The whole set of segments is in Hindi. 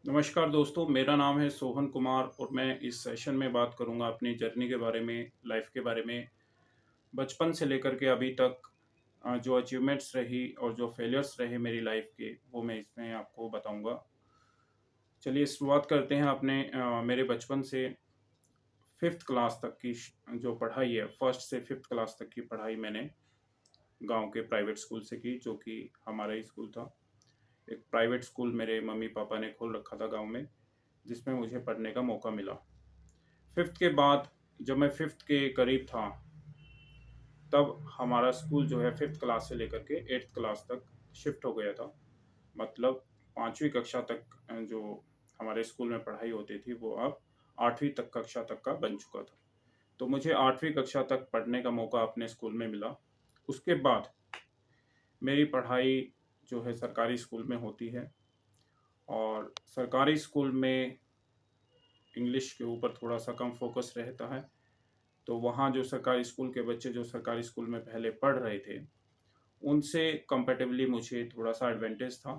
नमस्कार दोस्तों, मेरा नाम है सोहन कुमार और मैं इस सेशन में बात करूंगा अपनी जर्नी के बारे में, लाइफ के बारे में। बचपन से लेकर के अभी तक जो अचीवमेंट्स रही और जो फेलियर्स रहे मेरी लाइफ के, वो मैं इसमें आपको बताऊंगा। चलिए शुरुआत करते हैं अपने मेरे बचपन से। फिफ्थ क्लास तक की जो पढ़ाई है, फर्स्ट से फिफ्थ क्लास तक की पढ़ाई मैंने गांव के प्राइवेट स्कूल से की, जो कि हमारा ही स्कूल था। एक प्राइवेट स्कूल मेरे मम्मी पापा ने खोल रखा था गांव में, जिसमें मुझे पढ़ने का मौका मिला। फिफ्थ के बाद जब मैं फिफ्थ के करीब था, तब हमारा स्कूल जो है फिफ्थ क्लास से लेकर के एट्थ क्लास तक शिफ्ट हो गया था। मतलब पाँचवीं कक्षा तक जो हमारे स्कूल में पढ़ाई होती थी, वो अब आठवीं तक कक्षा तक का बन चुका था। तो मुझे आठवीं कक्षा तक पढ़ने का मौका अपने स्कूल में मिला। उसके बाद मेरी पढ़ाई जो है सरकारी स्कूल में होती है, और सरकारी स्कूल में इंग्लिश के ऊपर थोड़ा सा कम फोकस रहता है। तो वहाँ जो सरकारी स्कूल के बच्चे जो सरकारी स्कूल में पहले पढ़ रहे थे, उनसे कंपैरेटिवली मुझे थोड़ा-सा एडवांटेज था।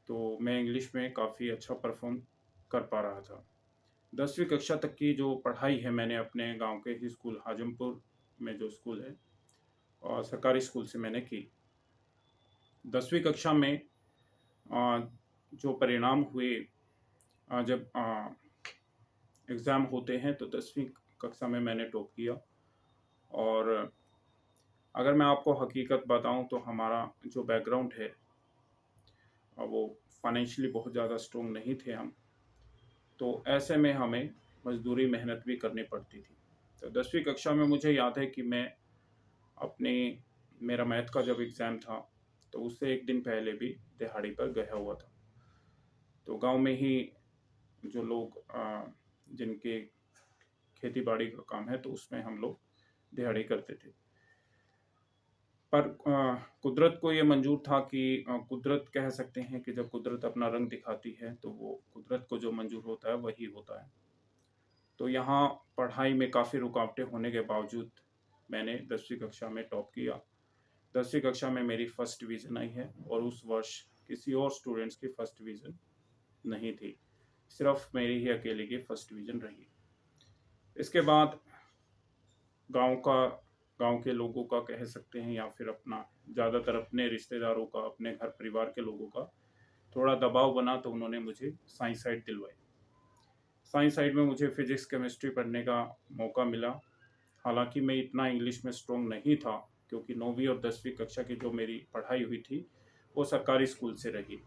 तो मैं इंग्लिश में काफ़ी अच्छा परफ़ॉर्म कर पा रहा था। 10वीं कक्षा तक की जो पढ़ाई है मैंने अपने गाँव के ही स्कूल हाजमपुर में जो स्कूल है, और सरकारी स्कूल से मैंने की। 10वीं कक्षा में अ, जो परिणाम हुए, जब एग्ज़ाम होते हैं, तो 10वीं कक्षा में मैंने टॉप किया। और अगर मैं आपको हकीकत बताऊँ तो हमारा जो बैकग्राउंड है, वो फाइनेंशियली बहुत ज़्यादा स्ट्रॉन्ग नहीं थे हम। तो ऐसे में हमें मज़दूरी मेहनत भी करनी पड़ती थी। तो 10वीं कक्षा में मुझे याद है कि मैं अपनी मेरा मैथ का जब एग्ज़ाम था, तो उससे 1 दिन पहले भी दिहाड़ी पर गया हुआ था। तो गाँव में ही जो लोग जिनके खेती-बाड़ी का काम है, तो उसमें हम लोग दिहाड़ी करते थे। पर कुदरत को ये मंज़ूर था कि कुदरत कह सकते हैं कि जब कुदरत अपना रंग दिखाती है, तो वो कुदरत को जो मंज़ूर होता है, वही होता है। तो यहाँ पढ़ाई में काफ़ी रुकावटें होने के बावजूद मैंने 10वीं कक्षा में टॉप किया। 10वीं कक्षा में मेरी फर्स्ट डिवीज़न आई है, और उस वर्ष किसी और स्टूडेंट्स की फर्स्ट डिवीज़न नहीं थी। सिर्फ़ मेरी ही अकेले की फर्स्ट डिवीज़न रही। इसके बाद गाँव का गाँव के लोगों का कह सकते हैं, या फिर अपना ज़्यादातर अपने रिश्तेदारों का, अपने घर परिवार के लोगों का थोड़ा दबाव बना, तो उन्होंने मुझे साइंस साइड दिलवाई। साइंस साइड में मुझे फिज़िक्स, केमिस्ट्री पढ़ने का मौका मिला। हालाँकि मैं इतना इंग्लिश में स्ट्रॉन्ग नहीं था, क्योंकि 9वीं और 10वीं कक्षा की जो मेरी पढ़ाई हुई थी, वो सरकारी स्कूल से रही,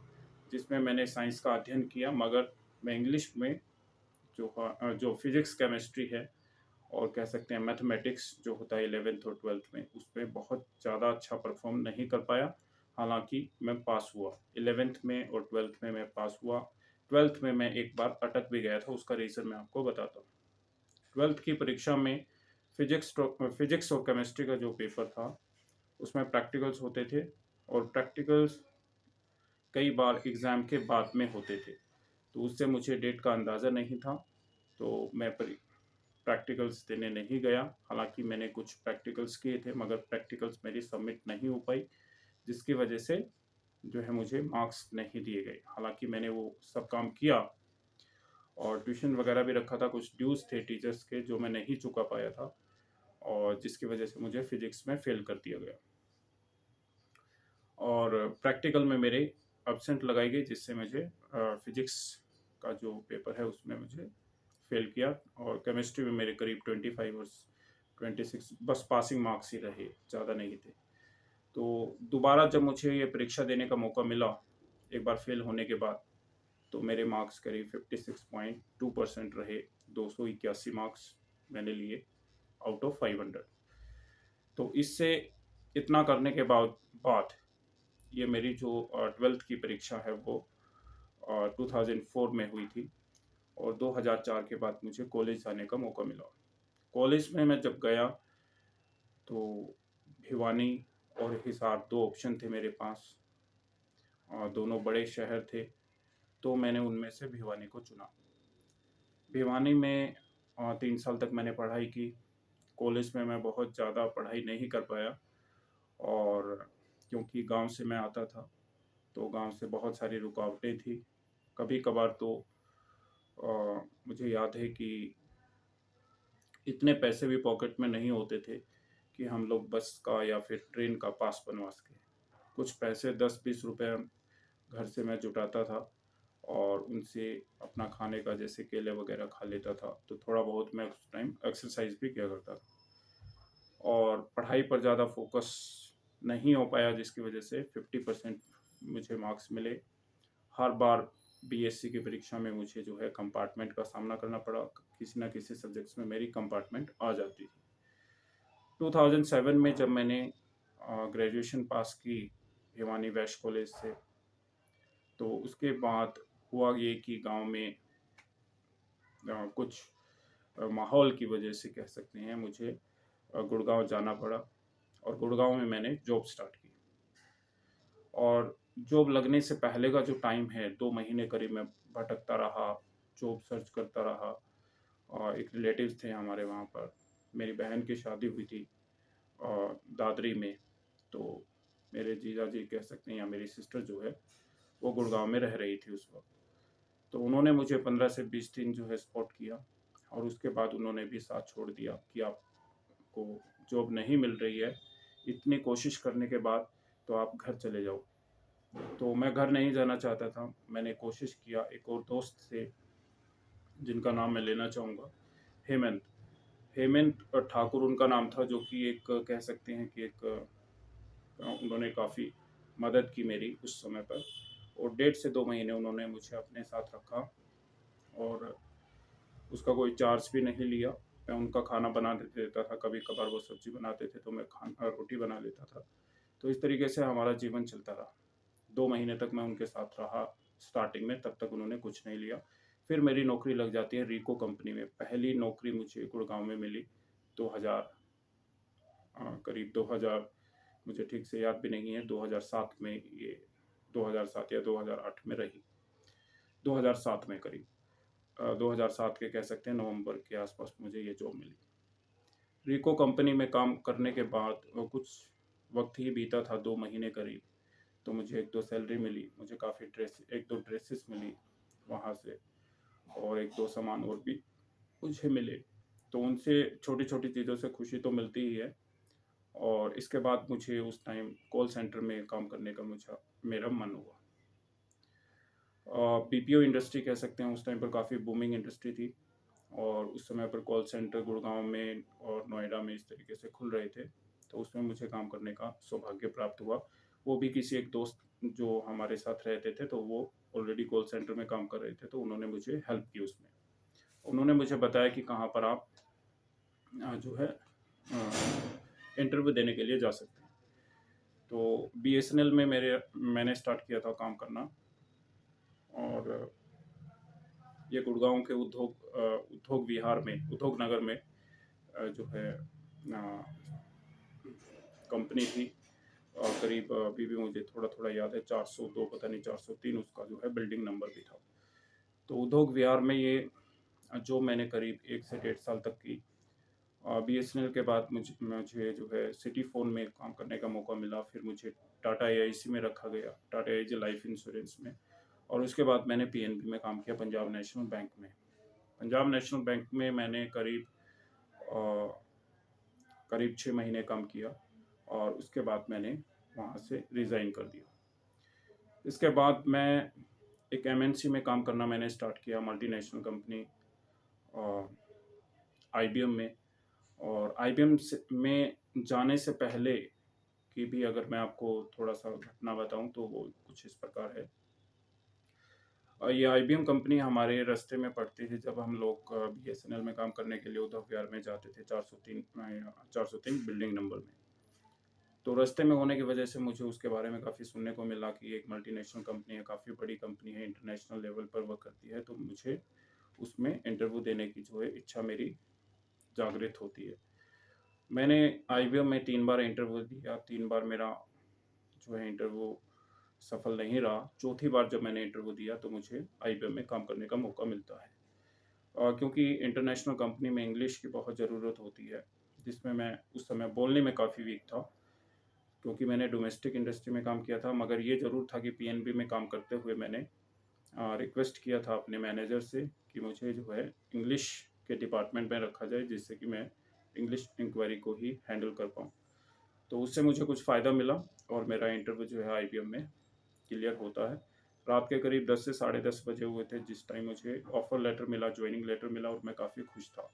जिसमें मैंने साइंस का अध्ययन किया, मगर मैं इंग्लिश में जो फिज़िक्स, केमिस्ट्री है, और कह सकते हैं मैथमेटिक्स जो होता है 11th और 12th में, उसमें बहुत ज़्यादा अच्छा परफ़ॉर्म नहीं कर पाया। हालाँकि मैं पास हुआ। 11th में और 12th में मैं पास हुआ। 12th में मैं एक बार अटक भी गया था, उसका रीज़न मैं आपको बताता हूँ। 12th की परीक्षा में फिज़िक्स और केमिस्ट्री का जो पेपर था, उसमें प्रैक्टिकल्स होते थे, और प्रैक्टिकल्स कई बार एग्ज़ाम के बाद में होते थे। तो उससे मुझे डेट का अंदाज़ा नहीं था, तो मैं प्रैक्टिकल्स देने नहीं गया। हालाँकि मैंने कुछ प्रैक्टिकल्स किए थे, मगर प्रैक्टिकल्स मेरी सबमिट नहीं हो पाई, जिसकी वजह से जो है मुझे मार्क्स नहीं दिए गए। हालाँकि मैंने वो सब काम किया, और ट्यूशन वगैरह भी रखा था, कुछ ड्यूज़ थे टीचर्स के जो मैं नहीं चुका पाया था, और जिसकी वजह से मुझे फिज़िक्स में फ़ेल कर दिया गया। और प्रैक्टिकल में मेरे एब्सेंट लगाई गई, जिससे मुझे फिज़िक्स का जो पेपर है उसमें मुझे फ़ेल किया, और केमिस्ट्री में मेरे करीब 25 और 26 बस पासिंग मार्क्स ही रहे, ज़्यादा नहीं थे। तो दोबारा जब मुझे ये परीक्षा देने का मौका मिला, एक बार फ़ेल होने के बाद, तो मेरे मार्क्स करीब 56.2% रहे। 281 मार्क्स मैंने लिए आउट ऑफ 500। तो इससे इतना करने के बाद ये मेरी जो 12th की परीक्षा है, वो 2004 में हुई थी, और 2004 के बाद मुझे कॉलेज जाने का मौका मिला। कॉलेज में मैं जब गया, तो भिवानी और हिसार 2 ऑप्शन थे मेरे पास, और दोनों बड़े शहर थे, तो मैंने उनमें से भिवानी को चुना। भिवानी में 3 साल तक मैंने पढ़ाई की। कॉलेज में मैं बहुत ज़्यादा पढ़ाई नहीं कर पाया, और क्योंकि गाँव से मैं आता था, तो गाँव से बहुत सारी रुकावटें थी। कभी-कभार तो मुझे याद है कि इतने पैसे भी पॉकेट में नहीं होते थे कि हम लोग बस का या फिर ट्रेन का पास बनवा सकें। कुछ पैसे 10-20 रुपए घर से मैं जुटाता था और उनसे अपना खाने का जैसे केले वगैरह खा लेता था, तो थोड़ा बहुत मैं उस टाइम एक्सरसाइज भी किया करता था। और पढ़ाई पर ज़्यादा फोकस नहीं हो पाया जिसकी वजह से 50% मुझे मार्क्स मिले। हर बार बीएससी की परीक्षा में मुझे जो है कंपार्टमेंट का सामना करना पड़ा, किसी न किसी सब्जेक्ट्स में मेरी कंपार्टमेंट आ जाती थी। 2007 में जब मैंने ग्रेजुएशन पास की भिवानी वैश्य कॉलेज से, तो उसके बाद हुआ ये कि गाँव में कुछ माहौल की वजह से कह सकते हैं मुझे गुड़गाँव जाना पड़ा और गुड़गाँव में मैंने जॉब स्टार्ट की। और जॉब लगने से पहले का जो टाइम है 2 महीने करीब मैं भटकता रहा, जॉब सर्च करता रहा। और एक रिलेटिव्स थे हमारे वहाँ पर, मेरी बहन की शादी हुई थी दादरी में, तो मेरे जीजा जी कह सकते हैं या मेरी सिस्टर जो है, वो गुड़गाँव में रह रही थी उस वक़्त। तो उन्होंने मुझे 15 से 20 दिन जो है सपोर्ट किया और उसके बाद उन्होंने भी साथ छोड़ दिया कि आपको जॉब नहीं मिल रही है, इतनी कोशिश करने के बाद तो आप घर चले जाओ। तो मैं घर नहीं जाना चाहता था, मैंने कोशिश किया एक और दोस्त से जिनका नाम मैं लेना चाहूँगा, हेमंत। हेमंत ठाकुर उनका नाम था, जो कि एक कह सकते हैं कि एक उन्होंने काफ़ी मदद की मेरी उस समय पर और 1.5 से 2 महीने उन्होंने मुझे अपने साथ रखा और उसका कोई चार्ज भी नहीं लिया। मैं उनका खाना बना देता था, कभी-कभार वो सब्ज़ी बनाते थे तो मैं खाना रोटी बना लेता था। तो इस तरीके से हमारा जीवन चलता रहा। 2 महीने तक मैं उनके साथ रहा स्टार्टिंग में, तब तक उन्होंने कुछ नहीं लिया। फिर मेरी नौकरी लग जाती है रिको कंपनी में। पहली नौकरी मुझे गुड़गाँव में मिली 2000 करीब 2000, मुझे ठीक से याद भी नहीं है, 2007 में ये 2007 या 2008 में रही। 2007 में करीब 2007 के कह सकते हैं नवंबर के आसपास मुझे ये जॉब मिली। रिको कंपनी में काम करने के बाद कुछ वक़्त ही बीता था, 2 महीने करीब, तो मुझे 1-2 सैलरी मिली, मुझे काफ़ी 1-2 ड्रेसेस मिली वहाँ से और 1-2 सामान और भी मुझे मिले। तो उनसे छोटी-छोटी चीज़ों से खुशी तो मिलती ही है और इसके बाद मुझे उस टाइम कॉल सेंटर में काम करने का मेरा मन हुआ। बीपीओ इंडस्ट्री कह सकते हैं, उस टाइम पर काफ़ी बूमिंग इंडस्ट्री थी और उस समय पर कॉल सेंटर गुड़गाँव में और नोएडा में इस तरीके से खुल रहे थे, तो उसमें मुझे काम करने का सौभाग्य प्राप्त हुआ। वो भी किसी एक दोस्त जो हमारे साथ रहते थे, तो वो ऑलरेडी कॉल सेंटर में काम कर रहे थे, तो उन्होंने मुझे हेल्प की उसमें। उन्होंने मुझे बताया कि कहाँ पर आप जो है इंटरव्यू देने के लिए जा सकते हैं। तो बीएसएनएल में मैंने स्टार्ट किया था काम करना और ये गुड़गाँव के उद्योग विहार में, उद्योग नगर में जो है कंपनी थी। करीब अभी भी मुझे थोड़ा-थोड़ा याद है, 402 पता नहीं 403 उसका जो है बिल्डिंग नंबर भी था। तो उद्योग विहार में ये जो मैंने करीब 1 से 1.5 साल तक की। बीएसएनएल के बाद मुझे जो है सिटी फ़ोन में काम करने का मौका मिला, फिर मुझे टाटा एआईसी में रखा गया, टाटा एआईजी लाइफ इंश्योरेंस में और उसके बाद मैंने पीएनबी में काम किया, पंजाब नेशनल बैंक में। पंजाब नेशनल बैंक में मैंने करीब 6 महीने काम किया और उसके बाद मैंने वहाँ से रिज़ाइन कर दिया। इसके बाद मैं एक एमएनसी में काम करना मैंने स्टार्ट किया, मल्टीनेशनल कंपनी आईबीएम में। और आईबीएम में जाने से पहले की भी अगर मैं आपको थोड़ा-सा घटना बताऊँ तो वो कुछ इस प्रकार है। ये आईबीएम कंपनी हमारे रास्ते में पड़ती थी जब हम लोग बीएसएनएल में काम करने के लिए उद्योग विहार में जाते थे, 403 बिल्डिंग नंबर में। तो रास्ते में होने की वजह से मुझे उसके बारे में काफ़ी सुनने को मिला कि एक मल्टीनेशनल कंपनी है, काफ़ी बड़ी कंपनी है, इंटरनेशनल लेवल पर वर्क करती है, तो मुझे उसमें इंटरव्यू देने की जो है इच्छा मेरी जागृत होती है। मैंने आईबीएम में 3 बार इंटरव्यू दिया, 3 बार मेरा जो है इंटरव्यू सफल नहीं रहा। चौथी बार जब मैंने इंटरव्यू दिया तो मुझे आईबीएम में काम करने का मौका मिलता है। क्योंकि इंटरनेशनल कंपनी में इंग्लिश की बहुत ज़रूरत होती है, जिसमें मैं उस समय बोलने में काफ़ी वीक था, क्योंकि मैंने डोमेस्टिक इंडस्ट्री में काम किया था। मगर ये ज़रूर था कि पीएनबी में काम करते हुए मैंने रिक्वेस्ट किया था अपने मैनेजर से कि मुझे जो है इंग्लिश के डिपार्टमेंट में रखा जाए, जिससे कि मैं इंग्लिश इंक्वायरी को ही हैंडल कर पाऊँ। तो उससे मुझे कुछ फ़ायदा मिला और मेरा इंटरव्यू जो है आईबीएम में क्लियर होता है। रात के करीब 10 से साढ़े 10 बजे हुए थे जिस टाइम मुझे ऑफ़र लेटर मिला, जॉइनिंग लेटर मिला और मैं काफ़ी खुश था।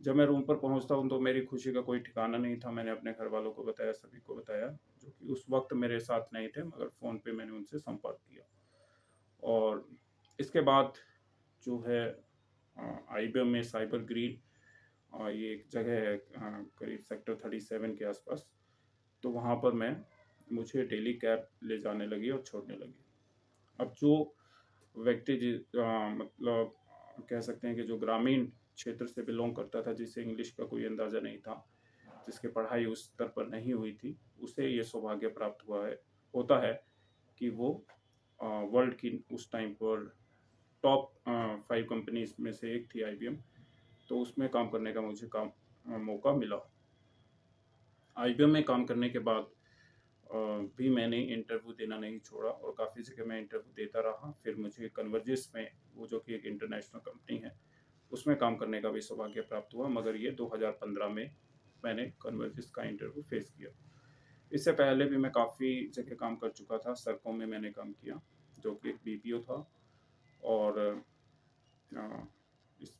जब मैं रूम पर पहुँचता हूँ तो मेरी खुशी का कोई ठिकाना नहीं था। मैंने अपने घरवालों को बताया, सभी को बताया, जो कि उस वक़्त मेरे साथ नहीं थे, मगर फ़ोन पे मैंने उनसे संपर्क किया। और इसके बाद जो है आईबीएम में साइबर ग्रीन, ये एक जगह है करीब सेक्टर 37 के आसपास। तो वहाँ पर मुझे डेली कैब ले जाने लगी और छोड़ने लगी। अब जो व्यक्ति मतलब कह सकते हैं कि जो ग्रामीण क्षेत्र से बिलोंग करता था, जिसे इंग्लिश का कोई अंदाज़ा नहीं था, जिसकी पढ़ाई उस स्तर पर नहीं हुई थी, उसे ये सौभाग्य प्राप्त हुआ है होता है कि वो वर्ल्ड की उस टाइम पर टॉप 5 कंपनीज़ में से एक थी आईबीएम। तो उसमें काम करने का मुझे मौका मिला। आईबीएम में काम करने के बाद भी मैंने इंटरव्यू देना नहीं छोड़ा और काफ़ी जगह मैं इंटरव्यू देता रहा। फिर मुझे कन्वर्जिस में, वो जो कि एक इंटरनेशनल कंपनी है, उसमें काम करने का भी सौभाग्य प्राप्त हुआ, मगर ये 2015 में मैंने कन्वर्जिस का इंटरव्यू फेस किया। इससे पहले भी मैं काफ़ी जगह काम कर चुका था। सड़कों में मैंने काम किया, जो कि एक बीपीओ था, और अ, इस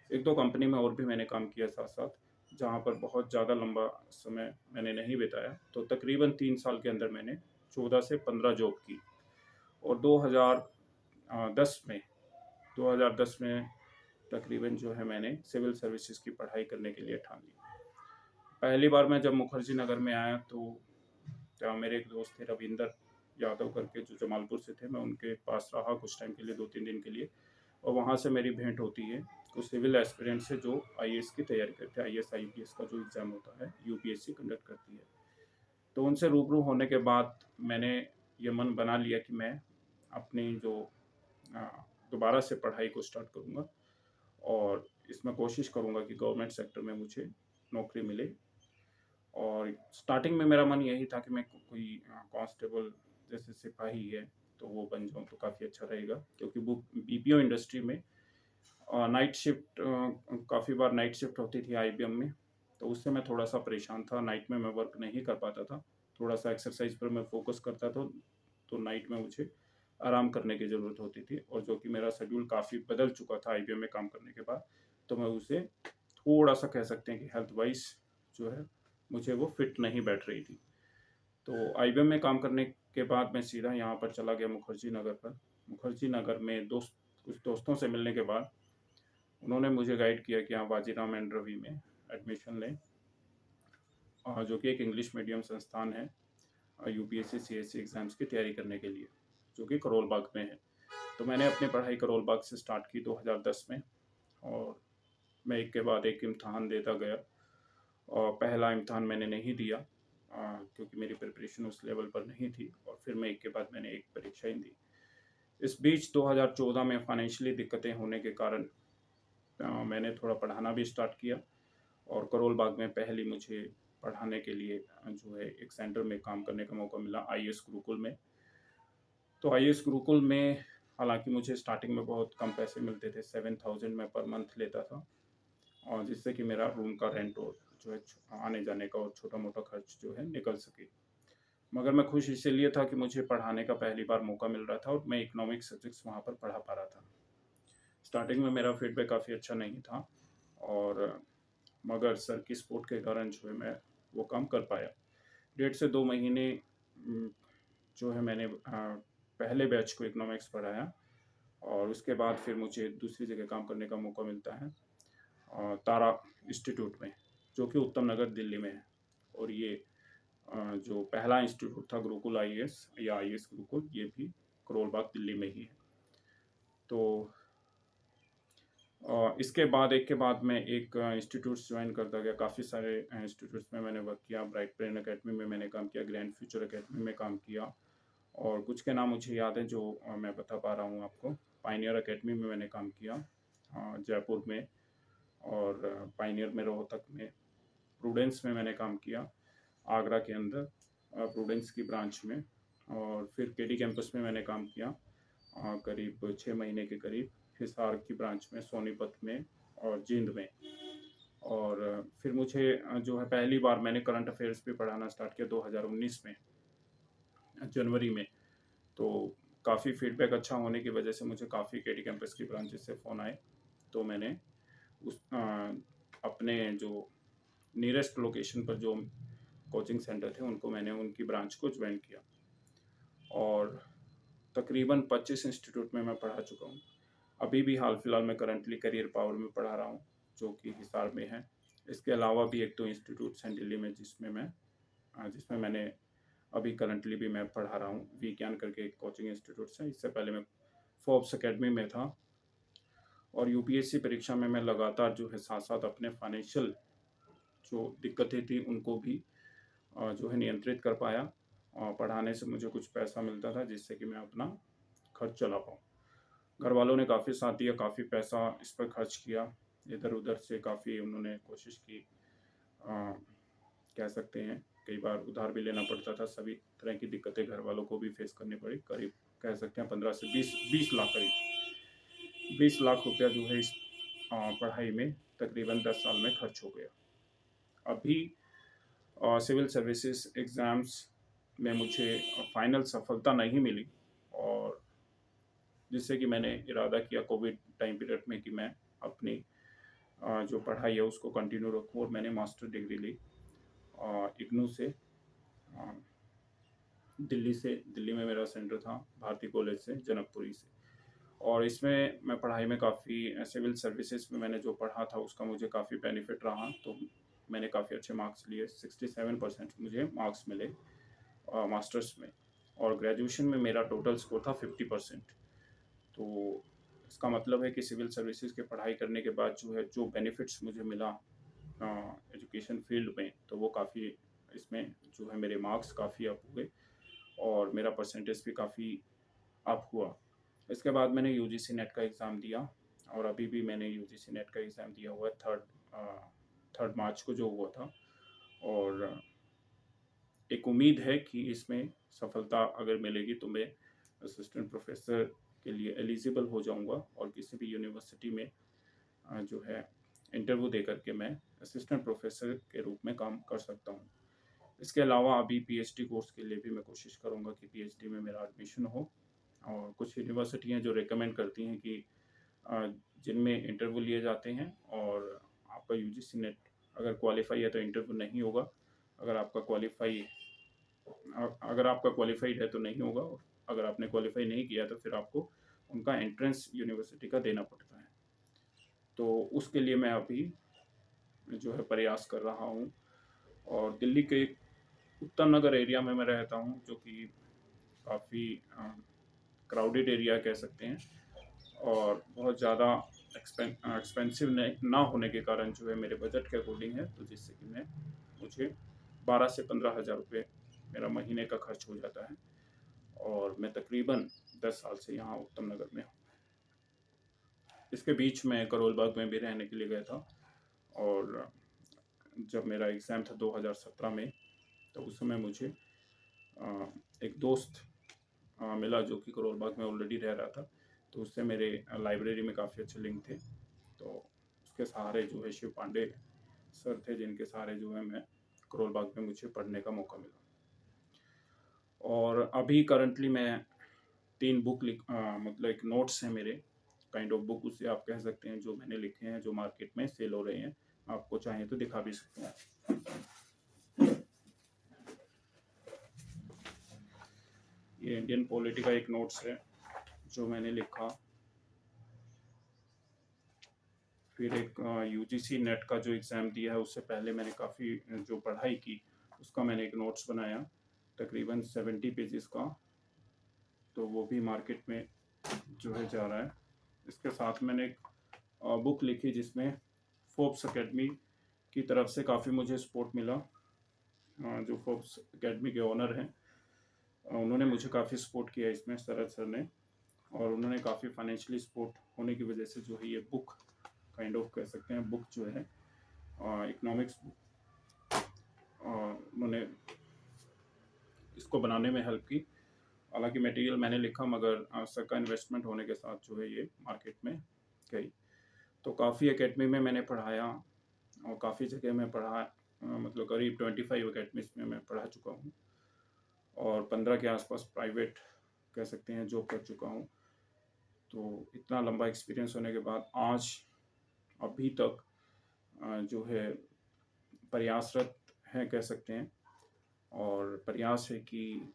1-2 कंपनी में और भी मैंने काम किया साथ-साथ, जहाँ पर बहुत ज़्यादा लंबा समय मैंने नहीं बिताया। तो तकरीबन 3 साल के अंदर मैंने 14 से 15 जॉब की और 2010 में तकरीबन जो है मैंने सिविल सर्विसेज़ की पढ़ाई करने के लिए ठान ली। पहली बार मैं जब मुखर्जी नगर में आया तो मेरे एक दोस्त थे रविंदर यादव करके, जो जमालपुर से थे। मैं उनके पास रहा कुछ टाइम के लिए, 2-3 दिन के लिए, और वहाँ से मेरी भेंट होती है कुछ सिविल एस्पिरेंट से जो आईएएस की तैयारी करते हैं। आईएएस आईपीएस का जो एग्ज़ाम होता है, यूपीएससी कंडक्ट करती है। तो उनसे रूबरू होने के बाद मैंने ये मन बना लिया कि मैं अपनी जो अ, दोबारा से पढ़ाई को स्टार्ट करूँगा और इसमें कोशिश करूँगा कि गवर्नमेंट सेक्टर में मुझे नौकरी मिले। और स्टार्टिंग में मेरा मन यही था कि मैं कोई कांस्टेबल जैसे सिपाही है, तो वो बन जाऊँ तो काफ़ी अच्छा रहेगा, क्योंकि वो बीपीओ इंडस्ट्री में नाइट शिफ्ट, काफ़ी बार नाइट शिफ्ट होती थी आईबीएम में, तो उससे मैं थोड़ा-सा परेशान था। नाइट में मैं वर्क नहीं कर पाता था, थोड़ा-सा एक्सरसाइज पर मैं फ़ोकस करता था, तो नाइट में मुझे आराम करने की ज़रूरत होती थी, और जो कि मेरा शेड्यूल काफ़ी बदल चुका था आईबीएम में काम करने के बाद, तो मैं उसे थोड़ा-सा कह सकते हैं कि हेल्थ वाइज़ जो है, मुझे वो फिट नहीं बैठ रही थी। तो आईबीएम में काम करने के बाद मैं सीधा यहाँ पर चला गया मुखर्जी नगर पर। मुखर्जी नगर में कुछ दोस्तों से मिलने के बाद उन्होंने मुझे गाइड किया कि आप बाजीराव एंड रवि में एडमिशन लें, जो कि एक इंग्लिश मीडियम संस्थान है, यूपीएससी सीएससी एग्ज़ाम्स की तैयारी करने के लिए, जो कि करोल बाग में है। तो मैंने अपनी पढ़ाई करोल बाग से स्टार्ट की 2010 में, और मैं एक के बाद एक इम्तहान देता गया, और पहला इम्तहान मैंने नहीं दिया, क्योंकि मेरी प्रिपरेशन उस लेवल पर नहीं थी, और फिर मैं एक के बाद मैंने एक परीक्षाएँ दी। इस बीच 2014 में फाइनेंशियली दिक्कतें होने के कारण मैंने थोड़ा पढ़ाना भी स्टार्ट किया, और करोल बाग में पहले मुझे पढ़ाने के लिए जो है एक सेंटर में काम करने का मौका मिला, आईएएस गुरुकुल में। तो आईएएस गुरुकुल में हालाँकि मुझे स्टार्टिंग में बहुत कम पैसे मिलते थे, 7000 मैं पर मंथ लेता था, और जिससे कि मेरा रूम का रेंट और जो है आने-जाने का और छोटा-मोटा खर्च जो है निकल सके। मगर मैं खुश इसीलिए था कि मुझे पढ़ाने का पहली बार मौका मिल रहा था और मैं इकोनॉमिक्स सब्जेक्ट्स वहाँ पर पढ़ा पा रहा था। स्टार्टिंग में मेरा फीडबैक काफ़ी अच्छा नहीं था, और मगर सर की सपोर्ट के कारण जो है मैं वो काम कर पाया। 1.5 से 2 महीने जो है मैंने पहले बैच को इकोनॉमिक्स पढ़ाया, और उसके बाद फिर मुझे दूसरी जगह काम करने का मौका मिलता है, तारा इंस्टीट्यूट में, जो कि उत्तम नगर दिल्ली में है। और ये जो पहला इंस्टीट्यूट था गुरुकुल आईएएस या आईएएस गुरुकुल, ये भी करोल बाग दिल्ली में ही है। तो इसके बाद एक के बाद मैं एक इंस्टीट्यूट्स ज्वाइन करता गया। काफ़ी सारे इंस्टीट्यूट्स में मैंने वर्क किया। ब्राइट ब्रेन अकेडमी में मैंने काम किया, ग्रैंड फ्यूचर अकेडमी में काम किया, और कुछ के नाम मुझे याद है जो मैं बता पा रहा हूँ आपको। पायनियर अकेडमी में मैंने काम किया जयपुर में, और पायनियर में रोहतक में। प्रूडेंस में मैंने काम किया आगरा के अंदर, प्रूडेंस की ब्रांच में, और फिर केडी कैंपस में मैंने काम किया, करीब 6 महीने के करीब हिसार की ब्रांच में, सोनीपत में और जींद में। और फिर मुझे जो है पहली बार मैंने करंट अफेयर्स भी पढ़ाना स्टार्ट किया 2019 में, जनवरी में। तो काफ़ी फीडबैक अच्छा होने की वजह से मुझे काफ़ी केडी कैंपस की ब्रांचेस से फ़ोन आए। तो मैंने उस अपने जो नियरेस्ट लोकेशन पर जो कोचिंग सेंटर थे उनको मैंने उनकी ब्रांच को ज्वाइन किया और तकरीबन 25 इंस्टीट्यूट में मैं पढ़ा चुका हूँ। अभी भी हाल फिलहाल मैं करंटली करियर पावर में पढ़ा रहा हूँ, जो कि हिसार में है। इसके अलावा भी 1-2 इंस्टीट्यूट्स हैं दिल्ली में जिसमें मैंने अभी करंटली भी मैं पढ़ा रहा हूँ। विज्ञान करके एक कोचिंग इंस्टीट्यूट है। इससे पहले मैं फोर्ब्स एकेडमी में था और यूपीएससी परीक्षा में मैं लगातार जो है साथ-साथ अपने फाइनेंशियल जो दिक्कतें थी उनको भी जो है नियंत्रित कर पाया। पढ़ाने से मुझे कुछ पैसा मिलता था जिससे कि मैं अपना खर्च चला पाऊँ। घर वालों ने काफ़ी साथ दिया, काफ़ी पैसा इस पर खर्च किया। इधर-उधर से काफ़ी उन्होंने कोशिश की। कह सकते हैं कई बार उधार भी लेना पड़ता था। सभी तरह की दिक्कतें घर वालों को भी फेस करनी पड़ी। करीब कह सकते हैं 15 से 20 लाख, करीब 20 लाख रुपया जो है इस पढ़ाई में तकरीबन 10 साल में खर्च हो गया। अभी सिविल सर्विसेज एग्ज़ाम्स में मुझे फाइनल सफलता नहीं मिली और जिससे कि मैंने इरादा किया कोविड टाइम पीरियड में कि मैं अपनी जो पढ़ाई है उसको कंटिन्यू रखूँ और मैंने मास्टर डिग्री ली इग्नू से, दिल्ली में मेरा सेंटर था, भारती कॉलेज से, जनकपुरी से। और इसमें मैं पढ़ाई में काफ़ी सिविल सर्विसेज में मैंने जो पढ़ा था उसका मुझे काफ़ी बेनिफिट रहा। तो मैंने काफ़ी अच्छे मार्क्स लिए, 67% मुझे मार्क्स मिले मास्टर्स में और ग्रेजुएशन में मेरा टोटल स्कोर था 50%। तो इसका मतलब है कि सिविल सर्विसेज की पढ़ाई करने के बाद जो है जो बेनिफिट्स मुझे मिला एजुकेशन फील्ड में, तो वो काफ़ी इसमें जो है मेरे मार्क्स काफ़ी अप हुए और मेरा परसेंटेज भी काफ़ी अप हुआ। इसके बाद मैंने यूजीसी नेट का एग्ज़ाम दिया और अभी भी मैंने यूजीसी नेट का एग्ज़ाम दिया हुआ है 3 मार्च को जो हुआ था। और एक उम्मीद है कि इसमें सफलता अगर मिलेगी तो मैं असिस्टेंट प्रोफेसर के लिए एलिजिबल हो जाऊंगा और किसी भी यूनिवर्सिटी में जो है इंटरव्यू दे करके मैं असिस्टेंट प्रोफेसर के रूप में काम कर सकता हूँ। इसके अलावा अभी पीएचडी कोर्स के लिए भी मैं कोशिश करूँगा कि पीएचडी में मेरा एडमिशन हो और कुछ यूनिवर्सिटी हैं जो रिकमेंड करती हैं कि जिनमें इंटरव्यू लिए जाते हैं और आपका यूजीसी नेट अगर क्वालिफाई है तो इंटरव्यू नहीं होगा। अगर आपका क्वालिफाइड है तो नहीं होगा और अगर आपने क्वालिफाई नहीं किया तो फिर आपको उनका एंट्रेंस यूनिवर्सिटी का देना पड़ता है। तो उसके लिए मैं अभी जो है प्रयास कर रहा हूँ और दिल्ली के उत्तम नगर एरिया में मैं रहता हूँ जो कि काफ़ी क्राउडेड एरिया कह सकते हैं और बहुत ज़्यादा एक्सपेंसिव ना होने के कारण जो है मेरे बजट के अकॉर्डिंग है, तो जिससे कि मुझे 12 से 15 हज़ार रुपये मेरा महीने का खर्च हो जाता है और मैं तकरीबन 10 साल से यहाँ उत्तम नगर में हूँ। इसके बीच में करोल बाग में भी रहने के लिए गया था और जब मेरा एग्ज़ाम था 2017 में तो उस समय मुझे एक दोस्त मिला जो कि करोल बाग में ऑलरेडी रह रहा था। तो उससे मेरे लाइब्रेरी में काफ़ी अच्छे लिंक थे, तो उसके सहारे जो है शिव पांडे सर थे जिनके सहारे जो है मैं करोल बाग में मुझे पढ़ने का मौका मिला। और अभी करंटली मैं 3 बुक मतलब एक नोट्स हैं मेरे, काइंड ऑफ बुक उसे आप कह सकते हैं, जो मैंने लिखे हैं जो मार्केट में सेल हो रहे हैं। आपको चाहें तो दिखा भी सकते हैं। ये इंडियन पॉलिटी का एक नोट्स है जो मैंने लिखा। फिर एक यूजीसी नेट का जो एग्ज़ाम दिया है उससे पहले मैंने काफ़ी जो पढ़ाई की उसका मैंने एक नोट्स बनाया तकरीबन 70 पेजेस का, तो वो भी मार्केट में जो है जा रहा है। इसके साथ मैंने एक बुक लिखी जिसमें फोर्ब्स एकेडमी की तरफ से काफ़ी मुझे सपोर्ट मिला। जो फोर्ब्स एकेडमी के ओनर हैं उन्होंने मुझे काफ़ी सपोर्ट किया इसमें, शरद सर ने, और उन्होंने काफ़ी फाइनेंशियली सपोर्ट होने की वजह से जो है ये बुक काइंड ऑफ कह सकते हैं बुक जो है इकोनॉमिक्स बुक, उन्होंने इसको बनाने में हेल्प की हालाँकि मटेरियल मैंने लिखा, मगर सर का इन्वेस्टमेंट होने के साथ जो है ये मार्केट में गई। तो काफ़ी एकेडमी में मैंने पढ़ाया और काफ़ी जगह मैं पढ़ा, मतलब करीब 25 एकेडमीज़ में मैं पढ़ा चुका हूँ और 15 के आसपास प्राइवेट कह सकते हैं जॉब कर चुका हूँ। तो इतना लंबा एक्सपीरियंस होने के बाद आज अभी तक जो है प्रयासरत हैं कह सकते हैं, और प्रयास है कि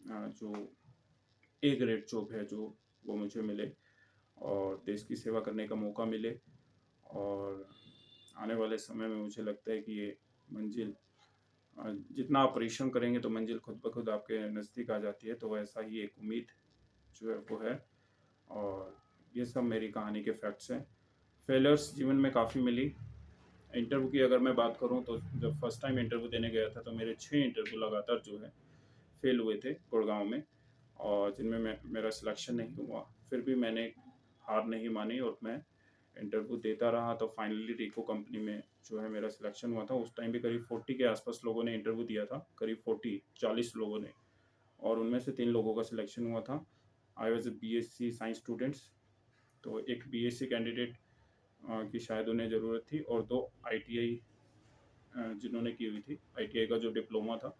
जो ए ग्रेड जॉब है जो वो मुझे मिले और देश की सेवा करने का मौका मिले। और आने वाले समय में मुझे लगता है कि ये मंजिल, जितना आप परिश्रम करेंगे तो मंजिल खुद ब खुद आपके नज़दीक आ जाती है। तो वैसा ही एक उम्मीद जो है वो है, और ये सब मेरी कहानी के फैक्ट्स हैं। फेलियर्स जीवन में काफ़ी मिली। इंटरव्यू की अगर मैं बात करूँ तो जब फर्स्ट टाइम इंटरव्यू देने गया था तो मेरे 6 इंटरव्यू लगातार जो है फेल हुए थे गुड़गांव में, और जिनमें मेरा सिलेक्शन नहीं हुआ। फिर भी मैंने हार नहीं मानी और मैं इंटरव्यू देता रहा। तो फाइनली रिको कंपनी में जो है मेरा सिलेक्शन हुआ था। उस टाइम भी करीब 40 के आसपास लोगों ने इंटरव्यू दिया था, करीब 40 लोगों ने, और उनमें से 3 लोगों का सिलेक्शन हुआ था। I was a BSc science students. तो एक बीएससी कैंडिडेट की शायद उन्हें ज़रूरत थी, और 2 आईटीआई जिन्होंने की हुई थी, आईटीआई का जो डिप्लोमा था,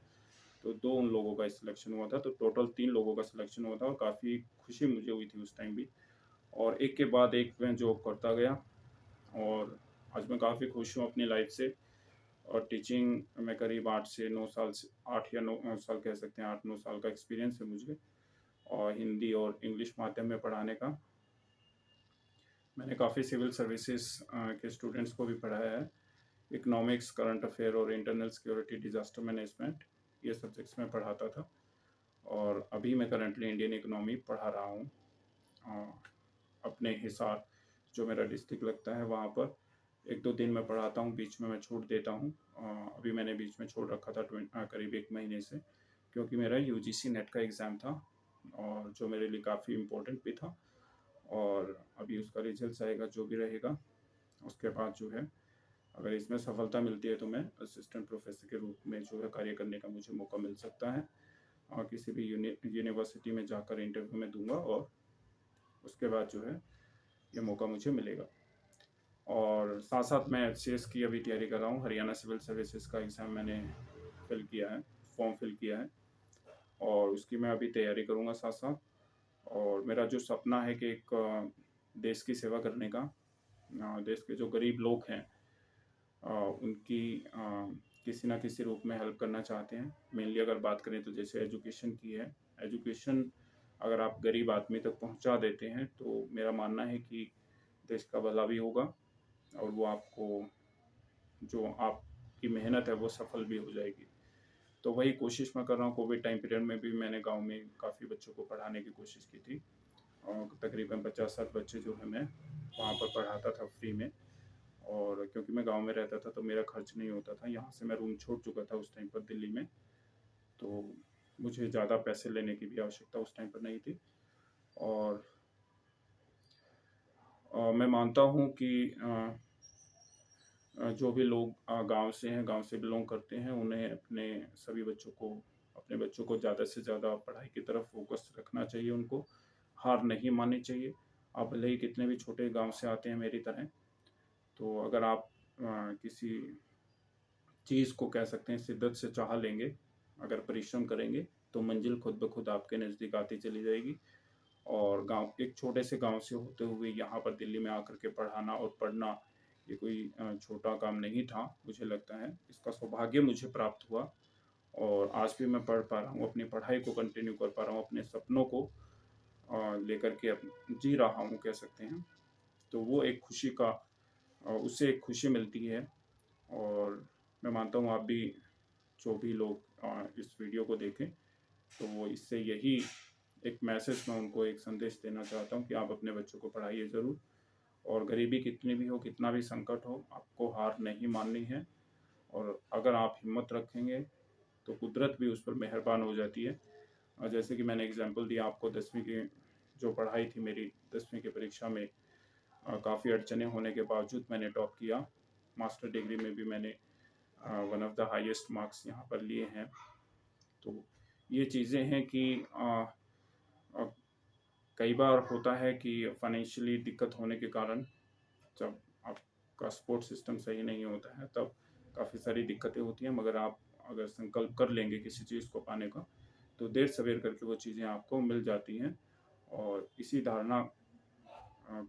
तो 2 उन लोगों का सिलेक्शन हुआ था। तो टोटल 3 लोगों का सिलेक्शन हुआ था और काफ़ी खुशी मुझे हुई थी उस टाइम भी। और एक के बाद एक मैं जॉब करता गया और आज मैं काफ़ी खुश हूँ अपनी लाइफ से। और टीचिंग में करीब 8 से 9 साल से 8 या 9 साल कह सकते हैं, 8-9 साल का एक्सपीरियंस है मुझे, और हिंदी और इंग्लिश माध्यम में पढ़ाने का। मैंने काफ़ी सिविल सर्विसेज के स्टूडेंट्स को भी पढ़ाया है। इकोनॉमिक्स, करंट अफेयर और इंटरनल सिक्योरिटी, डिज़ास्टर मैनेजमेंट, ये सब्जेक्ट्स मैं पढ़ाता था। और अभी मैं करंटली इंडियन इकोनॉमी पढ़ा रहा हूँ अपने हिसार, जो मेरा डिस्ट्रिक्ट लगता है वहाँ पर। 1-2 दिन मैं पढ़ाता हूँ, बीच में मैं छोड़ देता हूँ। अभी मैंने बीच में छोड़ रखा था करीब 1 महीने से, क्योंकि मेरा यूजीसी नेट का एग्ज़ाम था और जो मेरे लिए काफ़ी इम्पोर्टेंट भी था। और अभी उसका रिजल्ट आएगा जो भी रहेगा, उसके बाद जो है अगर इसमें सफलता मिलती है तो मैं असिस्टेंट प्रोफेसर के रूप में जो है कार्य करने का मुझे मौका मिल सकता है, और किसी भी यूनिवर्सिटी में जाकर इंटरव्यू में दूंगा, और उसके बाद जो है ये मौका मुझे मिलेगा। और साथ साथ मैं एचसीएस की अभी तैयारी कर रहा हूँ। हरियाणा सिविल सर्विसेज का एग्ज़ाम मैंने फिल किया है, फॉर्म फिल किया है, और उसकी मैं अभी तैयारी करूँगा साथ साथ। और मेरा जो सपना है कि एक देश की सेवा करने का, देश के जो गरीब लोग हैं उनकी किसी ना किसी रूप में हेल्प करना चाहते हैं। मेनली अगर बात करें तो जैसे एजुकेशन की है, एजुकेशन अगर आप गरीब आदमी तक पहुंचा देते हैं तो मेरा मानना है कि देश का भला भी होगा, और वो आपको, जो आपकी मेहनत है वो सफल भी हो जाएगी। तो वही कोशिश मैं कर रहा हूँ। कोविड टाइम पीरियड में भी मैंने गांव में काफ़ी बच्चों को पढ़ाने की कोशिश की थी, और तकरीबन 50-60 बच्चे जो है मैं वहाँ पर पढ़ाता था फ्री में। और क्योंकि मैं गांव में रहता था तो मेरा खर्च नहीं होता था। यहाँ से मैं रूम छोड़ चुका था उस टाइम पर दिल्ली में, तो मुझे ज़्यादा पैसे लेने की भी आवश्यकता उस टाइम पर नहीं थी। और मैं मानता हूँ कि जो भी लोग गांव से हैं, गांव से बिलोंग करते हैं, उन्हें अपने बच्चों को ज़्यादा से ज़्यादा पढ़ाई की तरफ फोकस रखना चाहिए। उनको हार नहीं माननी चाहिए। आप भले ही कितने भी छोटे गांव से आते हैं मेरी तरह, तो अगर आप किसी चीज़ को कह सकते हैं शिद्दत से चाह लेंगे, अगर परिश्रम करेंगे, तो मंजिल खुद ब खुद आपके नज़दीक आती चली जाएगी। और गांव, एक छोटे से गांव से होते हुए यहाँ पर दिल्ली में आकर के पढ़ाना और पढ़ना, ये कोई छोटा काम नहीं था। मुझे लगता है इसका सौभाग्य मुझे प्राप्त हुआ, और आज भी मैं पढ़ पा रहा हूँ, अपनी पढ़ाई को कंटिन्यू कर पा रहा हूँ, अपने सपनों को लेकर के जी रहा हूँ कह सकते हैं। तो वो एक खुशी का, उससे एक खुशी मिलती है। और मैं मानता हूँ आप भी, जो भी लोग इस वीडियो को देखें, तो वो इससे यही एक मैसेज, मैं उनको एक संदेश देना चाहता हूँ कि आप अपने बच्चों को पढ़ाइए ज़रूर। और गरीबी कितनी भी हो, कितना भी संकट हो, आपको हार नहीं माननी है। और अगर आप हिम्मत रखेंगे तो कुदरत भी उस पर मेहरबान हो जाती है। और जैसे कि मैंने एग्जांपल दिया आपको, 10वीं की जो पढ़ाई थी मेरी, 10वीं की परीक्षा में काफ़ी अड़चने होने के बावजूद मैंने टॉप किया। मास्टर डिग्री में भी मैंने one of the highest marks यहाँ पर लिए हैं। तो ये चीज़ें हैं कि अ, कई बार होता है कि फाइनेंशियली दिक्कत होने के कारण जब आपका सपोर्ट सिस्टम सही नहीं होता है तब काफ़ी सारी दिक्कतें होती हैं, मगर आप अगर संकल्प कर लेंगे किसी चीज़ को पाने का तो देर सवेर करके वो चीज़ें आपको मिल जाती हैं। और इसी धारणा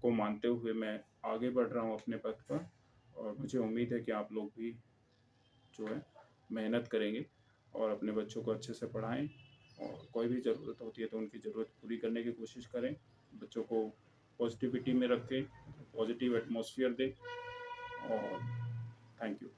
को मानते हुए मैं आगे बढ़ रहा हूँ अपने पथ पर, और मुझे उम्मीद है कि आप लोग भी जो है मेहनत करेंगे और अपने बच्चों को अच्छे से पढ़ाएं, और कोई भी ज़रूरत होती है तो उनकी ज़रूरत पूरी करने की कोशिश करें। बच्चों को पॉजिटिविटी में रखें, पॉजिटिव एटमॉस्फेयर दें। और थैंक यू।